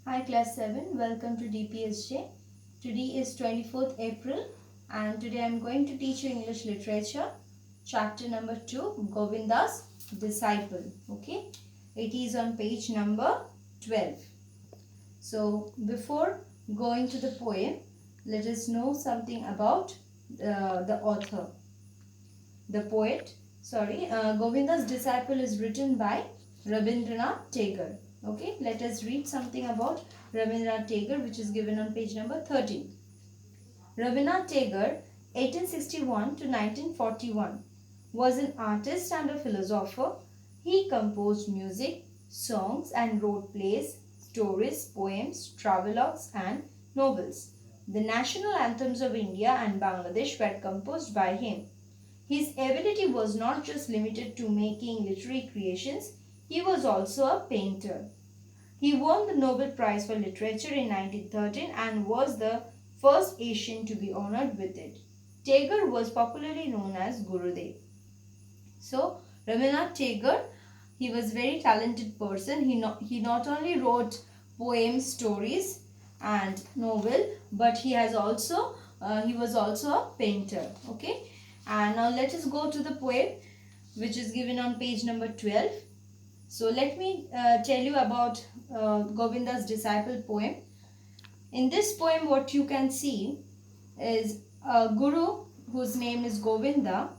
Hi class 7, welcome to DPSJ. Today is 24th April and today I am going to teach you English literature chapter number 2, Govinda's Disciple. Okay, it is on page number 12. So before going to the poem, let us know something about the author. The poet, Govinda's Disciple is written by Rabindranath Tagore. Okay, let us read something about Rabindranath Tagore, which is given on page number 13. Rabindranath Tagore, 1861 to 1941, was an artist and a philosopher. He composed music, songs, and wrote plays, stories, poems, travelogues, and novels. The national anthems of India and Bangladesh were composed by him. His ability was not just limited to making literary creations, he was also a painter. He won the Nobel Prize for Literature in 1913 and was the first Asian to be honored with it. Tagore was popularly known as Gurudev. So, Rabindranath Tagore, he was a very talented person. He not only wrote poems, stories and novel, but he was also a painter. Okay. And now let us go to the poem which is given on page number 12. So let me tell you about Govinda's Disciple poem. In this poem what you can see is a guru whose name is Govinda.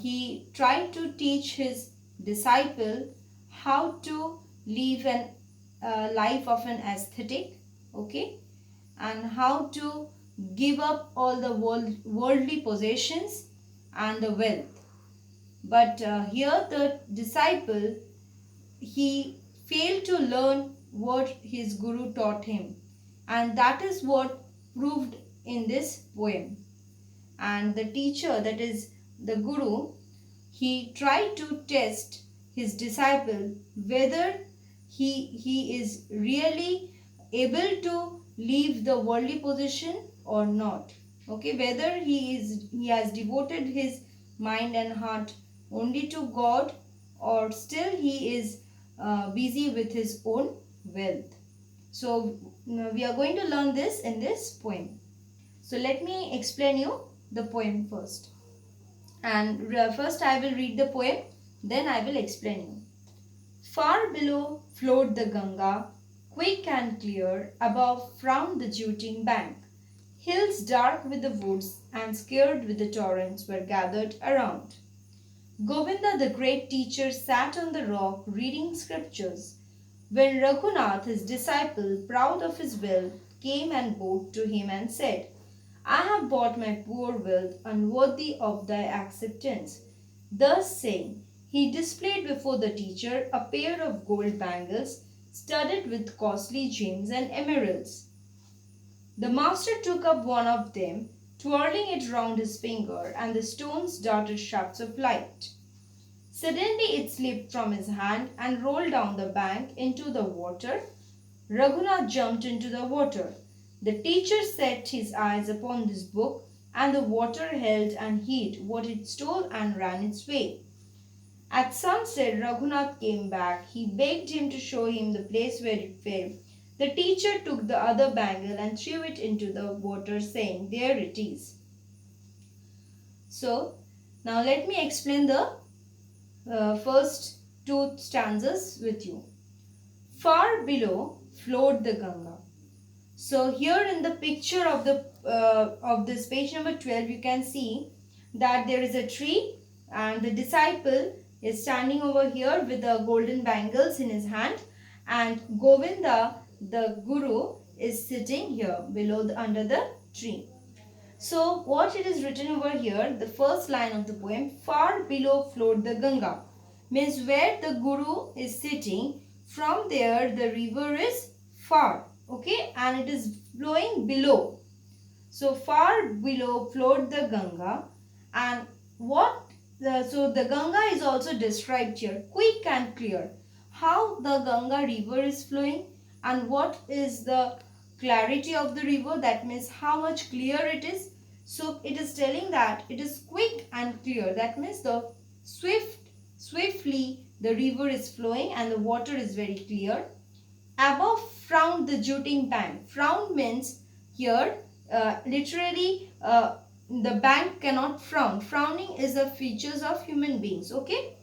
He tried to teach his disciple how to live an life of an ascetic, okay, and how to give up all the worldly possessions and the wealth. But here the disciple, he failed to learn what his guru taught him, and that is what proved in this poem. And the teacher, that is the guru, he tried to test his disciple whether he is really able to leave the worldly position or not. Okay, whether he has devoted his mind and heart only to God, or still he is busy with his own wealth. So we are going to learn this in this poem. So let me explain you the poem first. And first I will read the poem, then I will explain you. Far below flowed the Ganga, quick and clear, above frowned the jutting bank. Hills dark with the woods and scared with the torrents were gathered around. Govinda, the great teacher, sat on the rock reading scriptures. When Raghunath, his disciple, proud of his wealth, came and bowed to him and said, I have bought my poor wealth unworthy of thy acceptance. Thus saying, he displayed before the teacher a pair of gold bangles studded with costly gems and emeralds. The master took up one of them, twirling it round his finger, and the stones darted shafts of light. Suddenly it slipped from his hand and rolled down the bank into the water. Raghunath jumped into the water. The teacher set his eyes upon this book, and the water held and hid what it stole and ran its way. At sunset, Raghunath came back. He begged him to show him the place where it fell. The teacher took the other bangle and threw it into the water, saying, There it is. So, now let me explain the first two stanzas with you. Far below flowed the Ganga. So here in the picture of this page number 12, you can see that there is a tree and the disciple is standing over here with the golden bangles in his hand, and Govinda, the guru, is sitting here below under the tree. So what it is written over here, the first line of the poem, far below flowed the Ganga, means where the guru is sitting, from there the river is far, okay, and it is flowing below. So far below flowed the Ganga, and so the Ganga is also described here, quick and clear. How the Ganga river is flowing and what is the clarity of the river, that means how much clear it is. So it is telling that it is quick and clear, that means the swiftly the river is flowing and the water is very clear. Above frowned the jutting bank. Frown means here literally the bank cannot frown. Frowning is the features of human beings. Okay.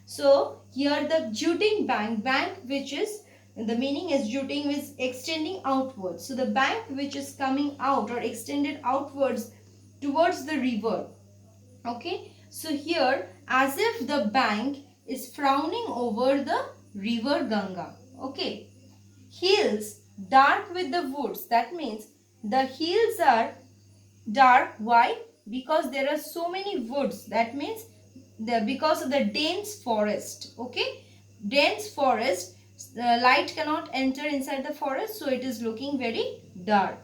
So here the jutting bank which is, the meaning is jutting is extending outwards. So the bank which is coming out or extended outwards towards the river. Okay. So here as if the bank is frowning over the river Ganga. Okay. Hills dark with the woods. That means the hills are dark. Why? Because there are so many woods. That means because of the dense forest. Okay. Dense forest, light cannot enter inside the forest, so it is looking very dark.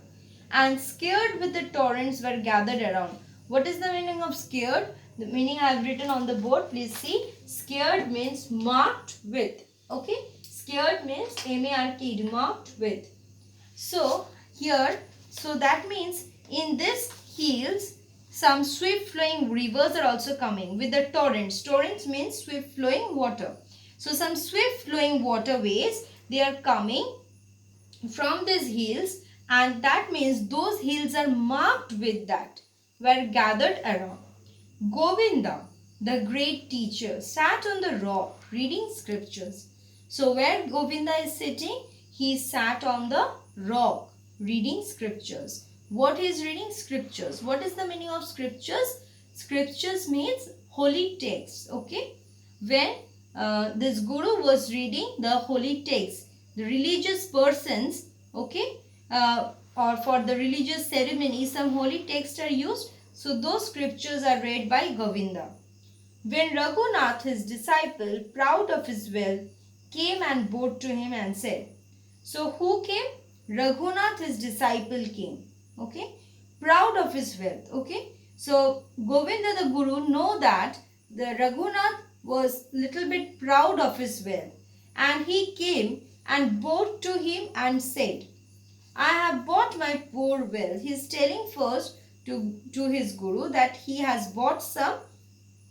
And scared with the torrents were gathered around. What is the meaning of scared? The meaning I have written on the board. Please see. Scared means marked with. Okay. Scared means M-A-R-K-E-D, marked with. So here, so that means in this hills, some swift flowing rivers are also coming with the torrents. Torrents means swift flowing water. So some swift flowing waterways, they are coming from these hills, and that means those hills are marked with that, were gathered around. Govinda, the great teacher, sat on the rock reading scriptures. So where Govinda is sitting, he sat on the rock reading scriptures. What is reading? Scriptures. What is the meaning of scriptures? Scriptures means holy texts. Okay. When this guru was reading the holy text, the religious persons, okay, or for the religious ceremony, some holy texts are used. So those scriptures are read by Govinda. When Raghunath, his disciple, proud of his wealth, came and bowed to him and said. So who came? Raghunath, his disciple, came. Okay. Proud of his wealth. Okay. So Govinda the Guru know that the Raghunath was little bit proud of his wealth, and he came and bowed to him and said, I have bought my poor wealth. He is telling first to his Guru that he has bought some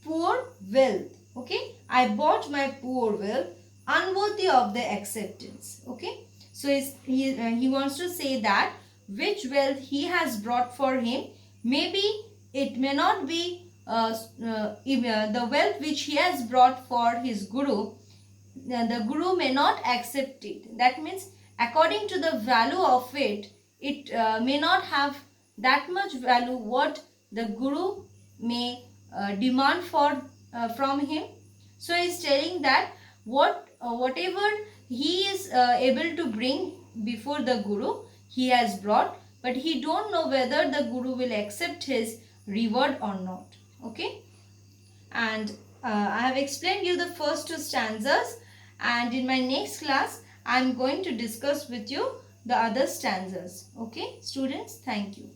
poor wealth. Okay. I bought my poor wealth unworthy of the acceptance. Okay. So he wants to say that which wealth he has brought for him, maybe it may not be the wealth which he has brought for his Guru, the Guru may not accept it. That means according to the value of it, it may not have that much value what the Guru may demand for from him. So he is telling that whatever he is able to bring before the Guru, he has brought, but he don't know whether the Guru will accept his reward or not. Okay. And I have explained you the first two stanzas, and in my next class I am going to discuss with you the other stanzas. Okay students, thank you.